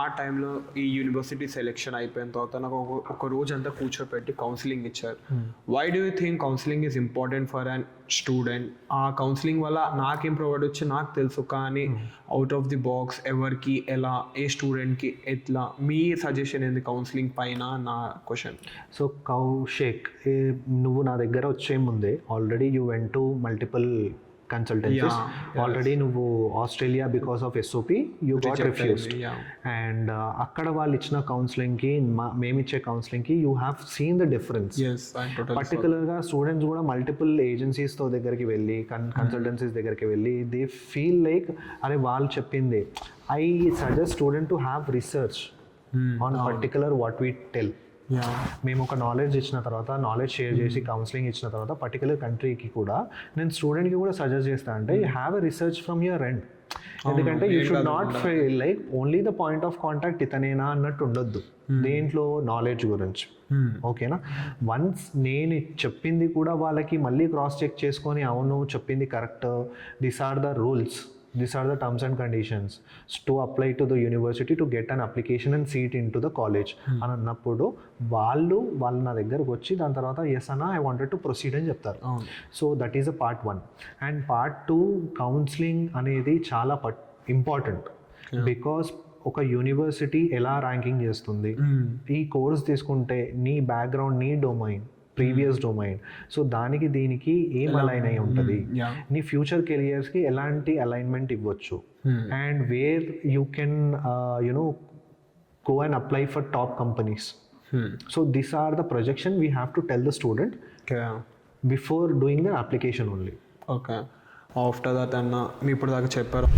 ఆ టైంలో ఈ యూనివర్సిటీ సెలెక్షన్ అయిపోయిన తర్వాత నాకు ఒక రోజు అంతా కూర్చోపెట్టి కౌన్సిలింగ్ ఇచ్చారు. Why do you think counselling is important for an student? ఆ కౌన్సిలింగ్ వల్ల నాకేం ప్రొవైడ్ వచ్చి నాకు తెలుసు, కానీ అవుట్ ఆఫ్ ది బాక్స్ ఎవరికి ఎలా, ఏ స్టూడెంట్కి ఎట్లా, మీ సజెషన్ ఏంది కౌన్సిలింగ్ పైన నా క్వశ్చన్. సో కౌశిక్, నువ్వు నా దగ్గర వచ్చే ముందే already you went to multiple consultancies. Already నువ్వు Australia because of SOP you got refused. And అక్కడ వాళ్ళు ఇచ్చిన కౌన్సిలింగ్కి మేమిచ్చే కౌన్సిలింగ్కి you have seen the difference. పర్టికులర్గా స్టూడెంట్స్ కూడా మల్టిపుల్ ఏజెన్సీస్తో దగ్గరికి వెళ్ళి కన్సల్టెన్సీస్ దగ్గరికి వెళ్ళి దే ఫీల్ లైక్ అరే వాళ్ళు చెప్పింది. I suggest student to have research on particular what we tell. మేము ఒక నాలెడ్జ్ ఇచ్చిన తర్వాత, నాలెడ్జ్ షేర్ చేసి కౌన్సిలింగ్ ఇచ్చిన తర్వాత పర్టికులర్ కంట్రీకి కూడా నేను స్టూడెంట్కి కూడా సజెస్ట్ చేస్తాను అంటే you have a research from your end. ఎందుకంటే you should not feel like only the point of contact ఇతనేనా అన్నట్టు ఉండొద్దు దేంట్లో నాలెడ్జ్ గురించి. ఓకేనా? వన్స్ నేను చెప్పింది కూడా వాళ్ళకి మళ్ళీ క్రాస్ చెక్ చేసుకొని అవును చెప్పింది correct, these are the rules, these are the terms and conditions to apply to the university to get an application and seat into the college అని అన్నప్పుడు వాళ్ళు నా దగ్గరకు వచ్చి దాని తర్వాత ఎస్ అన్న ఐ వాంటెడ్ టు ప్రొసీడ్ అని చెప్తారు. So that is a part 1. And part 2 counselling అనేది చాలా ఇంపార్టెంట్. బికాస్ ఒక యూనివర్సిటీ ఎలా ర్యాంకింగ్ చేస్తుంది, ఈ కోర్స్ తీసుకుంటే నీ బ్యాక్గ్రౌండ్, నీ డొమైన్, ప్రీవియస్ డొమైన్, సో దానికి దీనికి ఏం అలైన్ అయి ఉంటుంది, నీ ఫ్యూచర్ కెరియర్స్కి ఎలాంటి అలైన్మెంట్ ఇవ్వచ్చు, and where you can go and apply for top companies. So this are the projection we have to tell the student before doing the application only. Okay, after that అన్న మీ ఇప్పుడు దాకా చెప్పారు